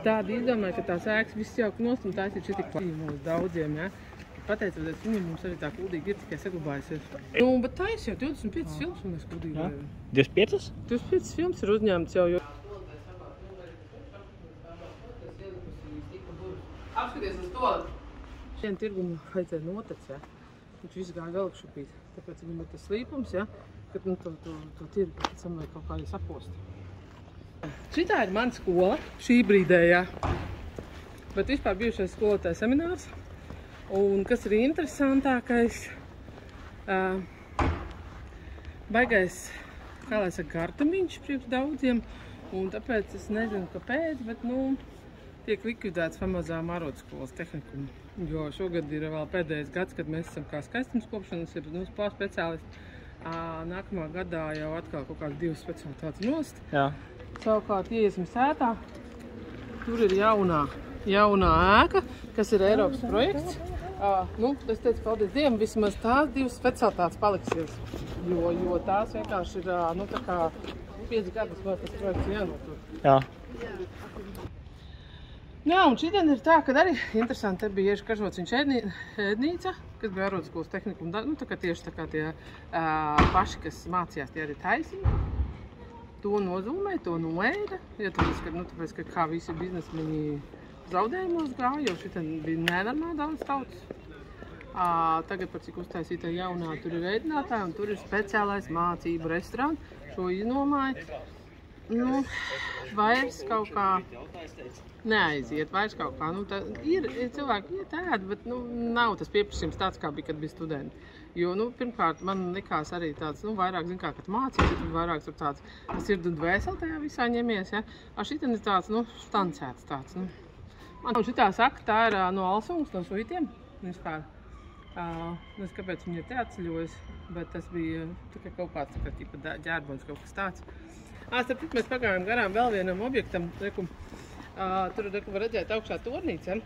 Tāda izdomāja, ka tās ēkas viss jauk nost, un tās ir šitik mūsu daudziem, ja. Pateicoties viņam, mums arī tā Kuldīga ir tikai saglabājusies. Nu, bet tā es jau 25 filmas, un es Kuldīga. 25? 25 filmas ir uzņēmts jau, jo... Apskaties uz to! Šiem tirgumu vajadzēja notec, ja. Viņš visu gāja vēl šupīt. Tāpēc viņam ir tas slīpums, ja, kad nu, to tirgu pēc tam vajag kaut kādi sapost. Šitā ir mana skola, šī brīdē, ja. Bet vispār bijušais skolotāja seminārs. Un kas ir interesantākais, baigais, kā lai saka, gartumiņš priekš daudziem. Un tāpēc es nezinu, kāpēc, bet, nu, tiek likvidēts pamazām arodskolas tehnikumi. Jo šogad ir vēl pēdējais gads, kad mēs esam kā skaistumskopšanas, ir speciālisti. Nākamā gadā jau atkal kaut kādas 2 specialitātes nost. Jā. Savukārt iesim sētā, tur ir jaunā ēka, kas ir Eiropas projekts. Nu, es teicu, paldies Dievam, vismaz tās 2 specialitātes paliksies, jo tās vienkārši ir, nu, tā kā 5 gadus vēl tas projekts jānotur. Jā. Jā, un šodien ir tā, ka arī interesanti, te bija Ieža Kažociņš ēdnīca, kas bija arodskolas tehnikuma, nu, tā kā tieši tā kā tie paši, kas mācījās, tie arī taisīja. To nozūmēja, to noēda, ja tāpēc, ka kā visi biznesmeņi zaudējumos gāja, jo šitien bija nenormāli daudz tautas. Tagad par cik uztaisītā jaunā tur ir ēdinātāja, un tur ir speciālais mācību restorāns. Šo iznomāja. Nu, vairs kaut kā neaiziet, vairs kaut kā. Nu, ir cilvēki iet ēd, bet nu, nav tas pieprasījums tāds, kā bija, kad bija studenti. Jo, nu, pirmkārt, man likās arī tāds, nu, vairāk, zin kā, kad mācīja, tad vairāk tur tāds sirds un dvēseli tajā visā ņemies, ja. Šitien ir tāds, nu, stancēts tāds, nu. Man šitā saka, tā ir no Alsungas, no Suitiem, vispār. Nezinu, kāpēc viņi ir te atceļojas, bet tas bija tikai kaut kāds, tā kā tipa ģērbons, kaut kas tāds. Starp mēs pagājām garām vēl vienam objektam, tur var redzēt augšā tornīca.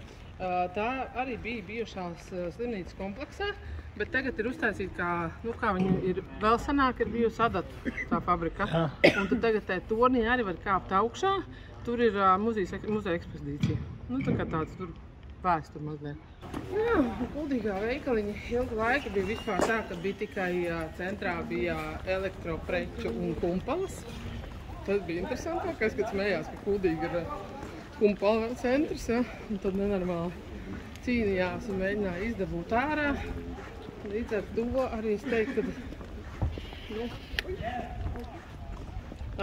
Tā arī bija bijušās slimnīcas kompleksā, bet tagad ir uztaisīta, kā, nu, kā viņi ir vēl sanāk, ir bijusi Adata tā fabrika. Un tad tagad tā tornī arī var kāpt augšā, tur ir muzeja ekspozīcija. Nu, tā kā tāds tur vēstur mazliet. Jā, Kuldīgā veikaliņa ilgu laiku bija vispār tā, kad bija tikai centrā bija elektropreču un kumpalas. Tas bija interesantākais, kad smējās, ka Kuldīga ir kumpala centrs, ja? Un tad nenormāli cīnījās un mēģināja izdabūt ārā. Līdz ar to arī es teiktu, ka nu,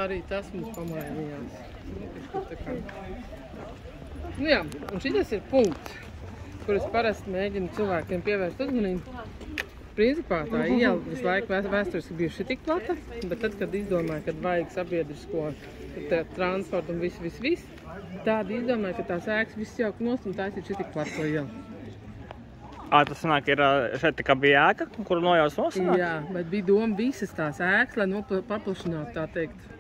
arī tas mums pamainījās. Nu jā, un šitas ir punkts, kur es parasti mēģinu cilvēkiem pievērst uzmanību. Principā tā iela visu laiku vēsturiski bijuši tik plata, bet tad, kad izdomāja, kad vajag sabiedrisko transportu un viss, tādi izdomāja, ka tās ēkas viss jauk nost un tās ir šitik plata iela. Tas sanāk, ir šeit tā kā bija ēka, kuru nojaus nosanāk? Jā, bet bija doma visas tās ēkas, lai paplašinātu, tā teikt.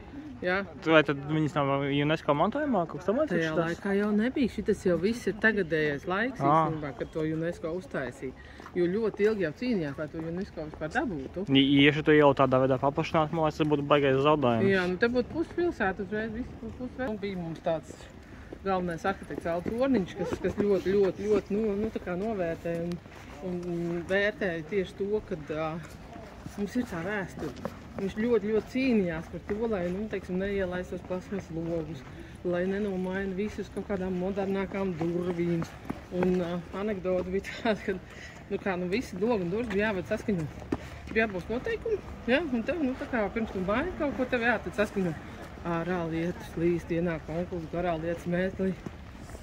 Jā. Vai tad viņas nav UNESCO mantojumā, kaut kas tam līdzīgs? Tajā laikā jau nebija. Šitas jau viss ir tagadējais laiks, īstenībā, kad to UNESCO uztaisīja. Jo ļoti ilgi jau cīnījās, lai to UNESCO vispār dabūtu. Ja šo ielu tādā veidā paplašināt, man liekas, tas būtu baigais zaudējums. Jā, nu te būtu puspilsēta uzreiz, viss būtu pusvēl. Bija mums tāds galvenais arhitekts Alts Orniņš, kas ļoti nu, tā kā novērtē un vērtēja tieši to, kad mums ir tā vēsture. Viņš ļoti cīnījās par to, lai, nu, teiksim, neielaist tos plasmas logus, lai nenomaina visus kaut kādām modernākām durvīm. Un anekdota bija tāda, ka, visi logi un durvis bija jāved saskaņot. Bija jābūt noteikumi, ja, un tev, tā kā pirms tu baini kaut ko, tev jātad saskaņot. Ārā lietas līst, ienāk konkuls, garā lietas mēslī.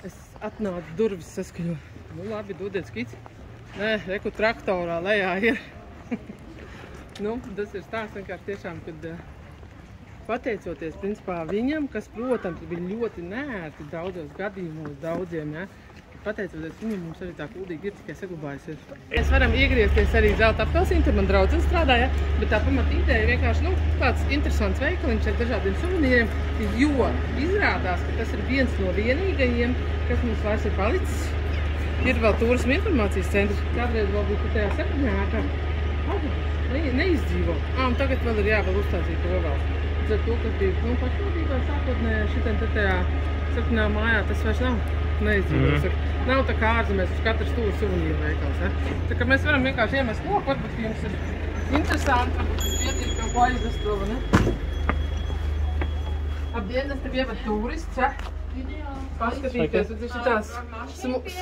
Es atnācu durvis saskaņot. Nu, labi, dodiet skici. Nē, reku traktorā lejā ir. Nu, tas ir stāsts vienkārši tiešām, kad pateicoties principā viņam, kas, protams, bija ļoti neērti daudzos gadījumos daudziem, ja, pateicoties viņam, mums arī tā Kuldīga ir tikai saglabājusies. Mēs varam iegriezties arī Zelta apelsīnu, tur man draudzene strādāja, bet tā pamat ideja vienkārši, nu, tāds interesants veikaliņš ar dažādiem suvenīriem, jo izrādās, ka tas ir viens no vienīgajiem, kas mums vairs ir palicis. Ir vēl turisma informācijas centrs, kādreiz vēl bija tajā septiņā ēkā. Neizdzīvo. Un tagad vēl ir jāvēl uzstāstīt to vēl. Ar to, kas bija, pašvaldībā sākotnē šitien te tajā sarkanā mājā, tas vairs nav neizdzīvos. Nav tā kā ārzemēs uz katru stūru suvenīru veikals, ja? Tā kā mēs varam vienkārši iemest loku, varbūt jums ir interesanti, varbūt jūs vietīgi kaut ko aizvest to, ne? Apdien, es tev ievad turists, ja? Paskatīties, un tas ir tās smuks.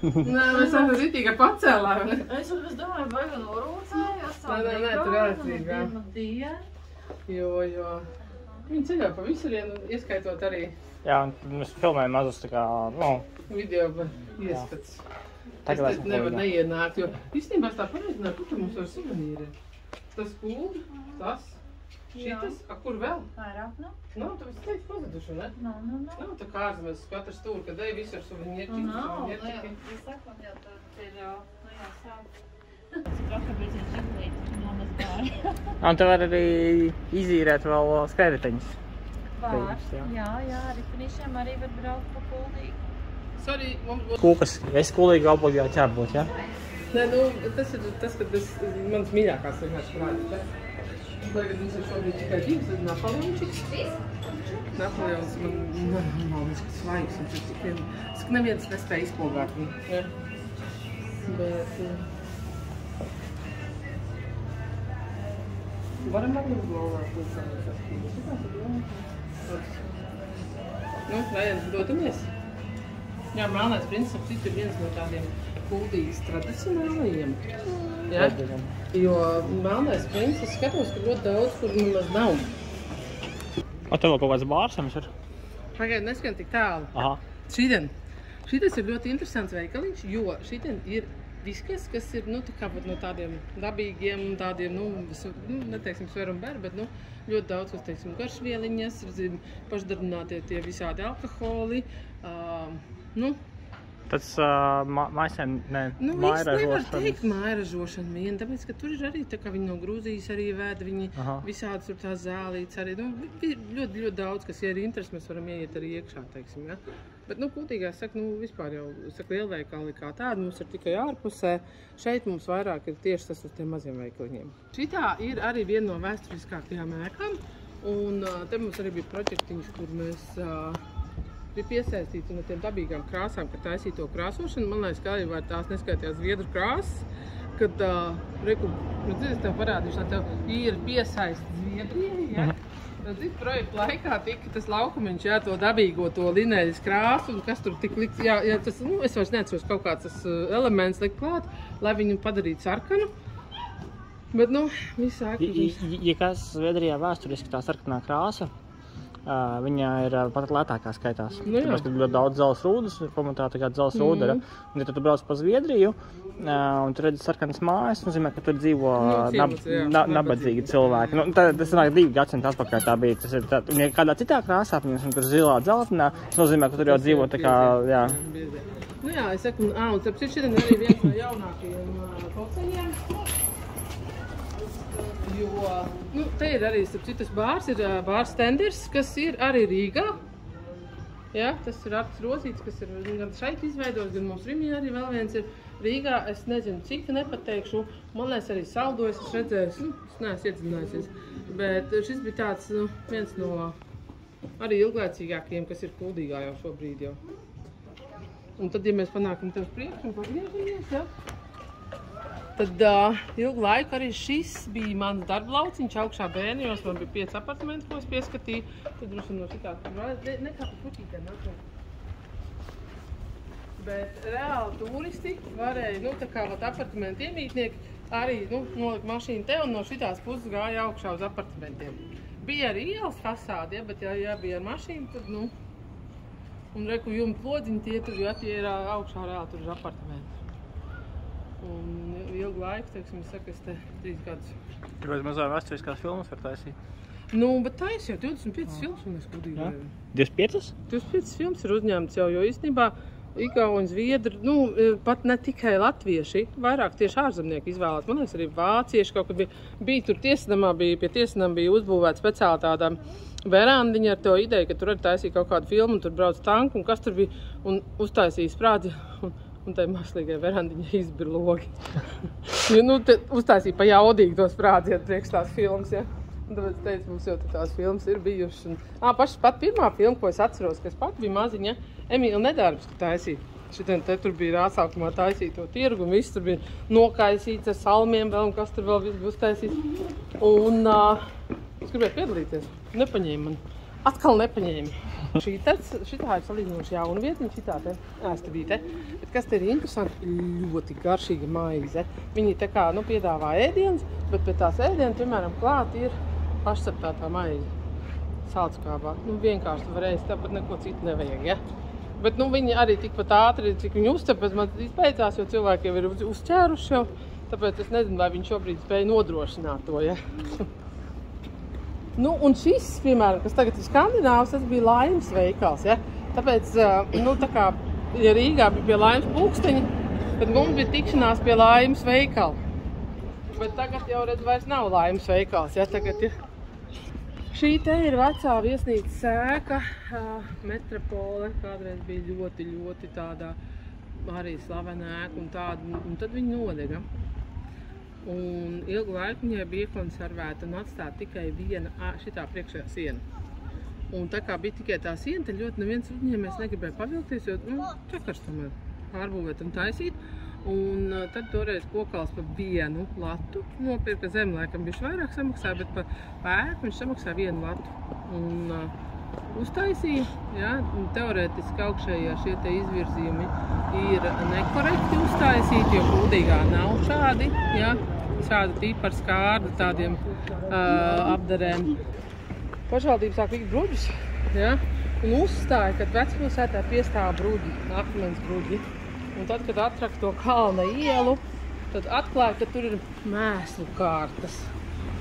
Nē, mēs esam ritīgā pacēlā, ne? Es domāju, vai gan norūcējās. Nē, tur vērtīgi, jo viņi ceļo pa visurienu, ieskaitot arī Jā, un mēs filmējam mazus tā kā, video iespats. Es te nevar neienākt, jo īstenībā es tā pareizināt, kur te mums var suvenīri. Tas kuldi, tas, šitas, kur vēl? Vairāk, nu? Nav, tu visi teici pazuduši, ne? Nav tā kā ārzemēs uz katru stūru, kad ej visi ar suvenierķi. Nav, es sakam, jau tad ir, jā, sāk. Kāpēc ir žiglīti, nomazgāja. Un te var arī izīrēt vēl skrējriteņus. Var, jā, arī finīšiem arī var braukt pa kuldīgu. Sorry, mums būs... Kūkas, ja es kuldīgi obligāti jābūt, ja? Nē, nu, tas ir tas, kad mans mīļākās vienkārši krājas, ja? Lai gan mums ir šobrīd tikai divas, tad Napoleončiks. Napoleons man liekas svaigs, un tas neviens nespēja izpogāt viņu, ja? Bet... Varam arī uzglāvāt līdz Nu, Rajans, dodamies? Jā, Melnais princis ap citu ir viens no tādiem kuldīgas tradicionālajiem. Ja? Jo Melnais princis skatos, ka ļoti daudz, kur nemaz nav. O, tev vēl kaut kāds bārs jums ir? Pagaid, neskan tik tālu. Aha. Šitas ir ļoti interesants veikaliņš, jo šitien ir viskas, kas ir, nu, tā kā no tādiem dabīgiem, tādiem, neteiksim sver un ber, bet, ļoti daudz, kas, teiksim, garšvieliņas, pašdarbinātie tie visādi alkoholi, Tas mājasēm, Es nevaru teikt mājražošana vien, tāpēc, ka tur ir arī, tā kā viņi no Grūzijas arī vēd, viņi visādas tur tās zālītes arī, ļoti daudz, kas, ja ir interesi, mēs varam ieiet arī iekšā, teiksim, ja. Bet, kuldīgā, saka, vispār jau, saka, lielveikali kā tāda, mums ir tikai ārpusē, šeit mums vairāk ir tieši tas uz tiem maziem veikaliņiem. Šitā ir arī viena no vēsturiskākajām ēkām, un te mums arī bija projektiņš, kur mēs bija piesaistīti no tiem dabīgām krāsām, kad taisīja to krāsošanu. Man liekas, ka arī var tās neskaitījās zviedru krāsas, kad, es tev parādīšu, lai tev ir piesaist Zviedrijai, ja? Tad projekta laikā tika tas laukumiņš, jā, to dabīgo, to lineļas krāsu, un kas tur tik likt, jā, tas, es vairs neatceros kaut kāds tas elements likt klāt, lai viņu padarītu sarkanu. Bet, viss ēkas. Ja kas Zviedrijā vēsturiski tā sarkanā krāsa, viņa ir pat lētākā skaitās. Tāpēc, kad ļoti daudz zeles rūdas, pamatā tā kā zeles rūda, un ja tu brauc pa Zviedriju, un tu redzi sarkanas mājas, nozīmē, ka tur dzīvo nabadzīgi cilvēki. Tas nāk 2 gadsimti atpakaļ tā bija. Tas ir tā, un ja kādā citā krāsā, piemēram, tur zilā, dzeltenā, tas nozīmē, ka tur jau dzīvo tā kā, jā. Jā, es saku, un tāpēc ir šodien arī viens no jaunākajiem koceļiem. Jo, te ir arī, starp citas bārs, ir bārs Tenders, kas ir arī Rīgā. Jā, tas ir Artis Rozīts, kas ir gan šeit izveidos, gan mums Rimī arī vēl viens ir Rīgā. Es nezinu, cik nepateikšu. Man liekas arī saldojas, es redzēju, es neesmu iedziļinājusies. Bet šis bija tāds, viens no arī ilglaicīgākajiem, kas ir kuldīgā jau šobrīd jau. Un tad, ja mēs panākam tev uz priekšu un pagriežamies, jā. Tad ilgu laiku arī šis bija mans darba lauciņš augšā Bērnijos. Man bija 5 apartamenti, ko es pieskatīju. Tad droši no šitā, nekā pa puķītēm nākot. Bet reāli turisti varēja, tā kā apartamentu iemītnieki, arī, nolikt mašīnu te un no šitās puses gāja augšā uz apartamentiem. Bija arī ielas fasādi, bet ja bija ar mašīnu, tad, un reku jumta lodziņi tie tur, ja tie ir augšā reāli tur uz apartamentu. Un ilgu laiku, teiksim, es saku, es te 3 gadus. Kāpēc mazā vēsturiskās filmas var taisīt? Bet taisi jau 25 filmas, un es kudīgi. 25? 25 filmas ir uzņēmts jau, jo īstenībā Igauņi, Zviedri, pat ne tikai latvieši, vairāk tieši ārzemnieki izvēlēt. Man liekas, arī vācieši kaut kad bija tur tiesnamā, pie tiesnam bija uzbūvēta speciāli tāda verandiņa ar to ideju, ka tur arī taisīja kaut kādu filmu, un tur brauc tanku, un kas tur bija, un uztaisīja sprādzi. Un tai mākslīgai verandiņai izbira logi. Te uztaisīja pa jaudīgi tos sprādziet priekš tās filmas, ja. Un tāpēc teicu, mums jau tās filmas ir bijušas. Pat pirmā filma, ko es atceros, kas pat bija maziņa, Emīla Nedarbs, ka taisīja. Šitien te tur bija atsākumā taisīt to tirgu, un viss tur bija nokaisīts ar salmiem vēl, un kas tur vēl viss bija uztaisīts. Un es gribēju piedalīties, nepaņēma man. Atkal nepaņēma. Šitā ir salīdzinoši jauna vietiņa, šitā te ēstabīte. Bet kas te ir interesanti, ļoti garšīga maize. Viņi te kā, piedāvā ēdienas, bet pēc tās ēdienas, piemēram, klāt ir pašceptātā maize. Sālskābā. Vienkārši tu varēsi, tāpat neko citu nevajag, ja? Bet, viņi arī tikpat ātri, cik viņi uzcep, bet man izbeidzās, jo cilvēki jau ir uzķēruši jau. Tāpēc es nezinu, vai viņi šobrīd spēja nodrošināt to, ja? Un šis, piemēram, kas tagad ir Skandināvs, tas bija Laimas veikals, ja? Tāpēc, tā kā, ja Rīgā bija pie Laimas pulksteņa, tad mums bija tikšanās pie Laimas veikala. Bet tagad jau, redz, vairs nav Laimas veikals, ja? Tagad ir... Šī te ir vecā viesnīcas sēka, Metropole, kādreiz bija ļoti tādā arī slavena ēka un tāda, un tad viņi nodega. Un ilgu laiku viņai bija iekonservēta un atstāta tikai viena šitā priekšējā siena. Un tā kā bija tikai tā siena, tad ļoti neviens uzņēmējs negribēja pavilkties, jo čakars tomēr pārbūvēt un taisīt. Un tad toreiz Kokals par vienu latu nopirka zem, laikam bišķi vairāk samaksāja, bet par ēku viņš samaksāja vienu latu. Un uztaisīja, ja, teorētiski augšējā šie te izvirzījumi ir nekorekti uztaisīti, jo Kuldīgā nav šādi, ja, šāda tipa ar skārdu tādiem apdarēm. Pašvaldība sāk likt bruģus, ja, un uzstāja, kad Vecpilsētā piestāv bruģi, akmens bruģi. Un tad, kad atrak to kalna ielu, tad atklāja, ka tur ir mēslu kārtas.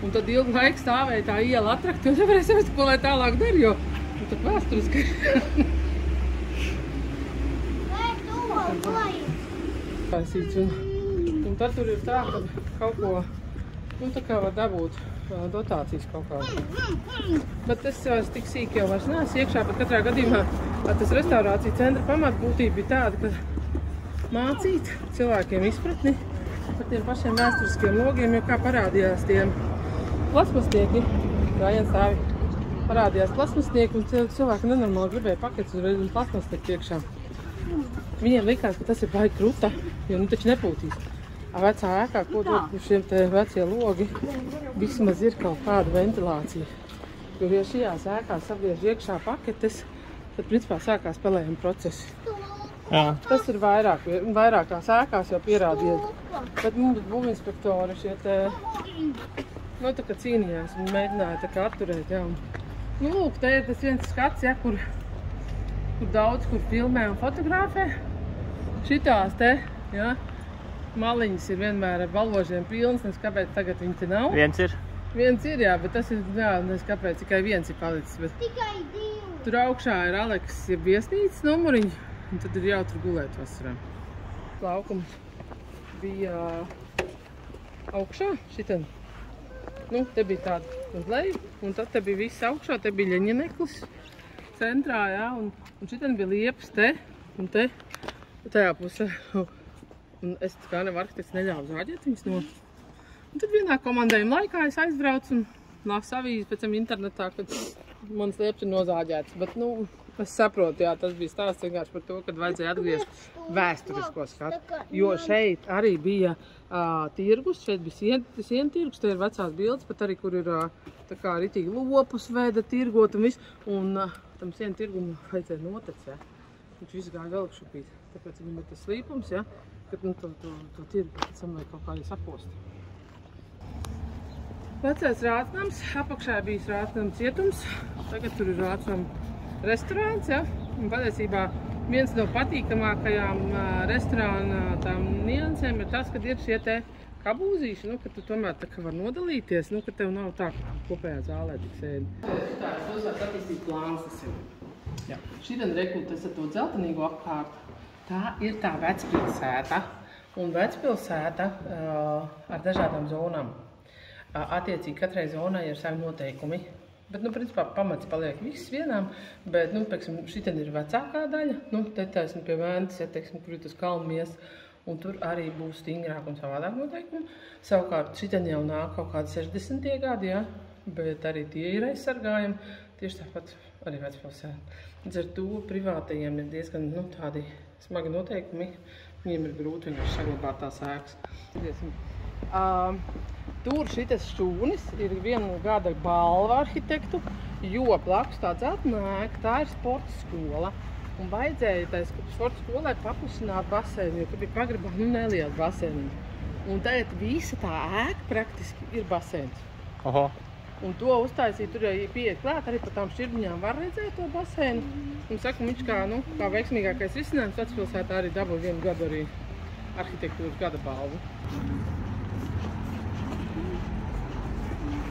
Un tad ilgu laiku stāvēja tā iela atrakta, jo nevarēja saprast, ko lai tālāk dar, jo tad vēsturiski. Un tad tur ir tā, ka kaut ko, tā kā var dabūt dotācijas kaut kādu. Bet es tik sīki jau vairs neesmu iekšā, bet katrā gadījumā tas restaurācija centra pamatbūtība bija tāda, ka mācīt cilvēkiem izpratni par tiem pašiem vēsturiskiem logiem, jo kā parādījās tiem plasmasnieki, gājiens stāvi, parādījās plasmasnieki, un cilvēki nenormāli gribēja paketes uzreiz un plasmasnieki iekšā. Viņiem likās, ka tas ir baigi kruta, jo taču nepūtīs. Vecā ēkā, ko dod šiem te vecie logi, vismaz ir kaut kāda ventilācija. Jo, ja šajās ēkās sabriež iekšā paketes, tad principā sākās pelējuma procesi. Jā. Tas ir vairākās ēkās jau pierādījies, bet mums būvinspektori šie te, tā kā cīnījās, viņi mēģināja tā kā atturēt, jā. Lūk, te ir tas viens skats, ja, kur daudz, kur filmē un fotografē. Šitās te, jā, maliņas ir vienmēr ar balvožiem pilnas, nes kāpēc tagad viņi te nav. Viens ir? Viens ir, jā, bet tas ir, jā, nes kāpēc tikai viens ir palicis, bet tikai divi. Tur augšā ir Aleks, ja viesnīcas numuriņi. Un tad ir jautri gulēt vasarā. Laukums bija augšā, šitien. Te bija tāda uz leju, un tad te bija viss augšā, te bija Ļeņineklis centrā, jā, un šitien bija liepas te, un te, tajā pusē. Un es kā nevaru arhitekts neļāvu zāģēt viņas no. Un tad vienā komandējuma laikā es aizbraucu un lasu avīzi pēc tam internetā, kad mans liepas ir nozāģēts, bet, es saprotu, jā, tas bija stāsts vienkārši par to, kad vajadzēja atgriezt vēsturisko skatu. Jo šeit arī bija tirgus, šeit bija siena tirgus, te ir vecās bildes, bet arī, kur ir tā kā ritīgi lopus veda tirgot un viss. Un tam siena tirgumu vajadzēja notec, jā. Viņš viss gāja galakšupīt. Tāpēc viņam ir tas slīpums, jā, kad to tirgu pēc tam vajag kaut kā arī sapost. Vecais Rācnams, apakšā bijis Rācnam cietums, tagad tur ir Rācnam restorāns, ja? Un patiesībā viens no patīkamākajām restorāna tām niansēm ir tas, kad ir šie te kabūzīši, ka tu tomēr tā kā var nodalīties, ka tev nav tā kopējā zālē tik sēdi. Tā ir pilsētas attīstīt plāns tas ir. Jā. Šitien rekultes ar to dzeltenīgo apkārt, tā ir tā Vecpilsēta. Un Vecpilsēta ar dažādām zonām. Attiecīgi katrai zonai ir savi noteikumi. Bet, principā, pamats paliek viss vienām, bet, pieksim, šitien ir vecākā daļa, te taisni pie Vēntas, ja, teiksim, kur ir tas kalmies, un tur arī būs stingrāk un savādāk noteikumi. Savukārt, šitien jau nāk kaut kādi 60. gadi, ja, bet arī tie ir aizsargājumi. Tieši tāpat arī Vecpilsētā. Līdz ar to privātajiem ir diezgan tādi smagi noteikumi. Viņiem ir grūti vienkārši saglabāt tās ēkas. Tur šitas šķūnis ir viena gada balva arhitektu, jo blakus tā dzeltena ēka, tā ir sporta skola. Un vajadzēja tai sporta skolai paplašināt baseinu, jo tur bija pagribā neliels baseini. Un tagad visa tā ēka praktiski ir baseins. Oho. Un to uztaisīt, tur jau pieiet klāt, arī pa tām šķirbiņām var redzēt to baseinu. Un saku, viņš kā veiksmīgākais risinājums Vecpilsētā arī dabūja vienu gadu arī arhitektūras gada balvu.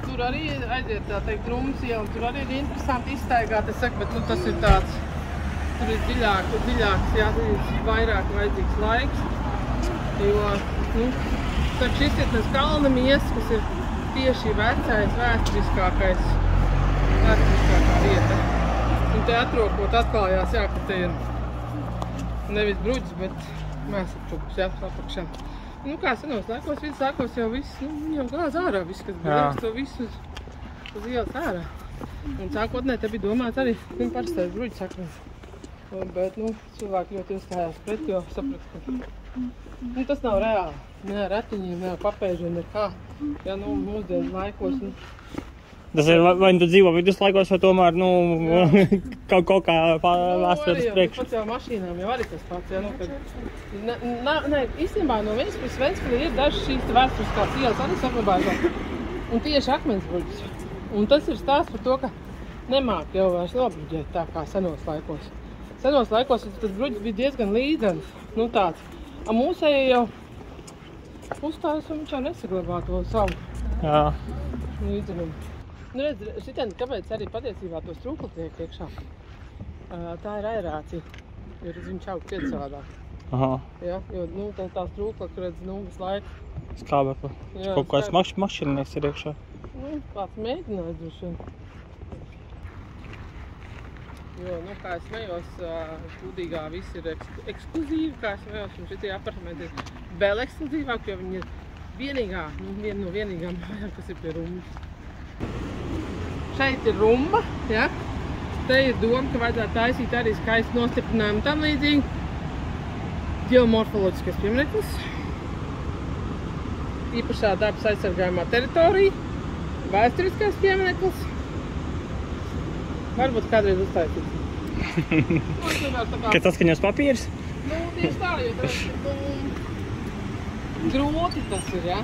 Tur arī aiziet tā teikt Rumas iela, un tur arī ir interesanti izstaigāt, es saku, bet tas ir tāds, tur ir dziļāks, jā, tur ir vairāk vajadzīgs laiks, jo, šis ir tas kalna miests, kas ir tieši vecais, vēsturiskākā vieta. Un te atrokot atklājās, jā, ka te ir nevis bruģis, bet mēsapčuks, jā, apakšā. Kā senos laikos, vidusākos jau viss, jau gāz ārā, viss, kas bija liekas, to visu uz ielas ārā. Un sākotnē te bija domāts arī parastais bruģis akmens. Bet, cilvēki ļoti iestājās pret, jo saprat, ka tas nav reāli. Ne ar ratiņiem, ne ar papēžiem, nekā. Ja, mūsdienas laikos. Tas ir, vai tu dzīvo viduslaikos, vai tomēr, kaut kā vēstures priekš? Pats jau mašīnām jau arī tas pats, ja, kad... īstenībā no vienas puses Ventspilī ir dažas šīs vēsturiskās ielas arī saglabājušās. Un tieši akmens bruģis. Un tas ir stāsts par to, ka nemāk jau vairs nobruģēt tā kā senos laikos. Senos laikos tas bruģis bija diezgan līdzens, tāds. Mūsēji jau uzstājas un viņš jau nesaglabā to savu līdzenumu. Redz, šitien, kāpēc arī patiesībā to strūkli tiek iekšā? Tā ir aerācija, jo viņš aug ciet savādāk. Aha. Ja, jo, tā strūkla, kur redz, visu laiku. Skābekli. Kaut kāds mašķirnieks ir iekšā. Kāds mēģinājis droši vien. Jo, kā es smējos, Kūdīgā viss ir ekskluzīvi, kā es smējos, un šitie apartamenti ir vēl ekskluzīvāk, jo viņi ir viena no vienīgām mājām, kas ir pie Rumas. Šeit ir rumba, ja? Te ir doma, ka vajadzētu taisīt arī skaistu nostiprinājumu tam līdzīgi. Ģeomorfoloģiskais piemineklis. Īpašā dabas aizsargājumā teritorija. Vēsturiskais piemineklis. Varbūt kādreiz uztaisīt. Kad saskaņos papīrs? Tieši tā, jo tas grūti tas ir, ja?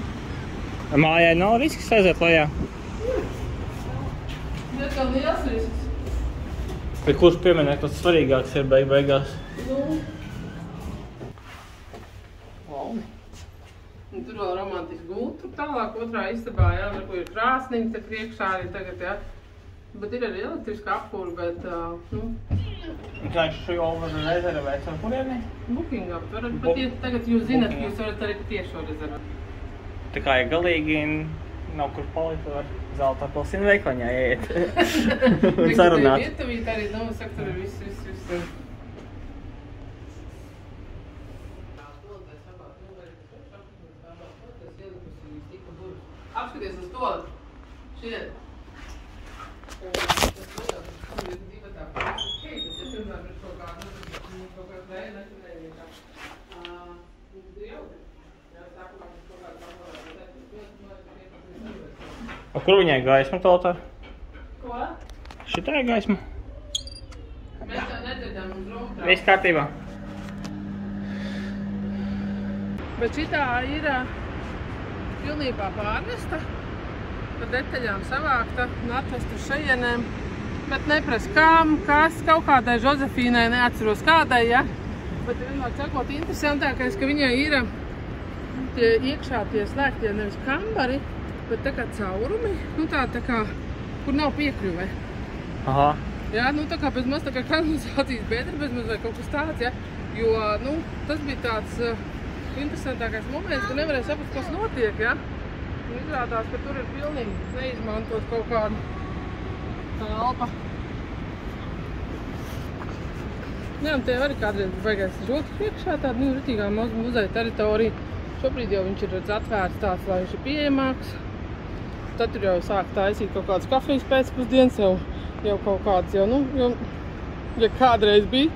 Mājai nav risks aiziet lejā? Diezgan liels risks. Bet kurš piemineklis svarīgāks ir beigās? Un tur vēl romantiski gultu tālāk otrā istabā, jā, ar ko ir krāsnīgs, te priekšā arī tagad, jā. Bet ir arī elektriska apkūra, bet, Kā viņš jau var rezervēt ar kurieni? Bookingā, varat patiet, tagad jūs zināt, ka jūs varat arī patiešo rezervēt. Tā kā, ja galīgi nav kur palikt, var zelta apelsīnu veikliņā ieiet. Un sarunāt. Vietavīt arī, saka, tur ir viss. Apskaties uz to, šeit. Un tas ir divi tā, bet ja pirmēr ir kaut kāda vēja neturējīgā. Ir jautri. Jā, sākumā ir kaut kāda A kur viņai gaisma toltā? Ko? Šitā ir gaisma? Mēs jau nedzirdam uz rumtrā. Viss kārtībā. Bet šitā ir pilnībā pārnesta, pa detaļām savākta un atvesta uz šajienēm. Bet nepras kam, kas, kaut kādai Žozefīnai, neatceros kādai, ja? Bet vienmēr sakot, interesantākais, ka viņai ir tie iekšā tie slēgtie nevis kambari, bet tā kā caurumi, tā kā, kur nav piekļuve. Aha. Jā, tā kā bez maz tā kā kanalizācijas bedra, bez maz vai kaut kas tāds, ja? Jo, tas bija tāds interesantākais moments, ka nevarēja saprast, kas notiek, ja? Un izrādās, ka tur ir pilnīgi neizmantot kaut kādu telpa. Jā, un te arī kādreiz baigais žoks priekšā, tāda ritīgā muzeja teritorija. Šobrīd jau viņš ir atvērts tāds, lai viņš ir pieejamāks. tad tur jau sāk taisīt kaut kādas kafijas pēcpusdienas, jau kaut kādas jau, ja kādreiz bija,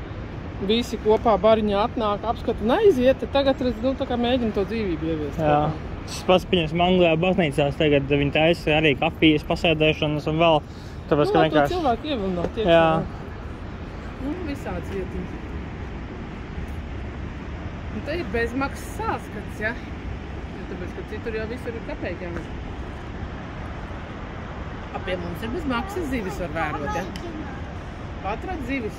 visi kopā bariņā atnāk, apskata un aiziet, tad tagad, tā kā mēģina to dzīvību ieviest. Jā. Tas pats, pieņemsim, Anglijā baznīcās tagad viņi taisa arī kafijas pasēdēšanas un vēl, tāpēc, ka vienkārši... To cilvēku ievilināt iekšā. Jā. Visāds vietiņas. Un te ir bezmaksas sāskats, ja? Tāpēc, ka citur jau visur ir kapeiķām. Pie mums ir bezmaksas zivis var vērot, ja? Atrod zivis.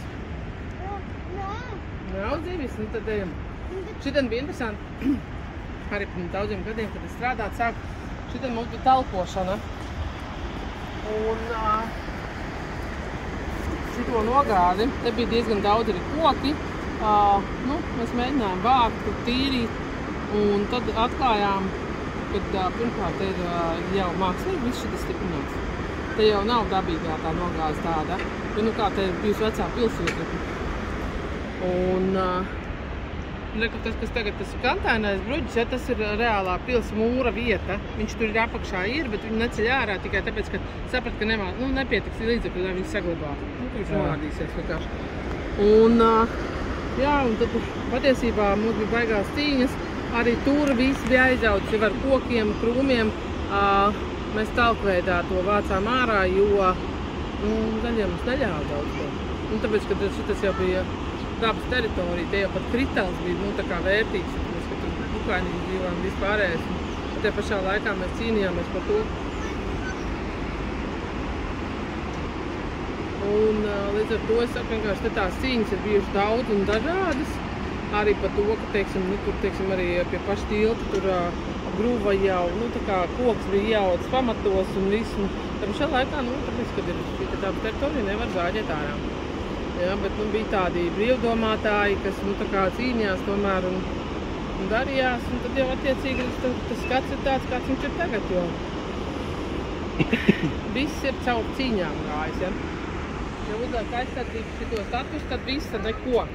Nav zivis, tad ejam. Šitien bija interesanti. Arī pirms daudziem gadiem, kad es strādātu, šitien mums bija talpošana. Un šito nogādi, te bija diezgan daudz arī koki. Mēs mēģinājām vākt, tīrīt, un tad atklājām, kad pirmkārt ir jau mākslīgi viss šitas stiprināts. Te jau nav dabīgā tā nogāze tāda, jo kā te ir bijusi vecā pilsēta. Un tas, kas tagad tas kantainais bruģis, ja, tas ir reālā pils mūra vieta. Viņš tur ir apakšā bet viņi neceļ ārā tikai tāpēc, ka saprat, ka nepietiks līdzekļu, lai viņi saglabātu. Viņš novādīsies vienkārši. Un tad patiesībā mums bija baigās cīņas. Arī tur viss bija aizaudzis ar kokiem, krūmiem. Mēs talkveidā to vācām ārā, jo zaļiem mums neļāva daudz to. Tāpēc, ka šitas jau bija dabas teritorija, te jau pat kritāls bija, tā kā vērtīgs, tāpēc, ka tur ukraiņi dzīvojam vispārējais. Un te pašā laikā mēs cīnījāmies par to. Un līdz ar to es saku, vienkārši te tās cīņas ir bijušas daudz un dažādas. Arī par to, ka, tur, arī pie paša tilta tur gruva jau, tā kā koks bija jauts pamatos un viss. Tā pašā laikā, tāpēc, kad ir šī dabas teritorija, nevar zāģēt ārā. Jā, bet bija tādi brīvdomātāji, kas tā kā cīņās tomēr un darījās, un tad jau attiecīgi tas skats ir tāds, kāds viņš ir tagad, jo viss ir caur cīņām gājis, ja. Ja uzliek aizsardzību šito status, tad viss, tad neko.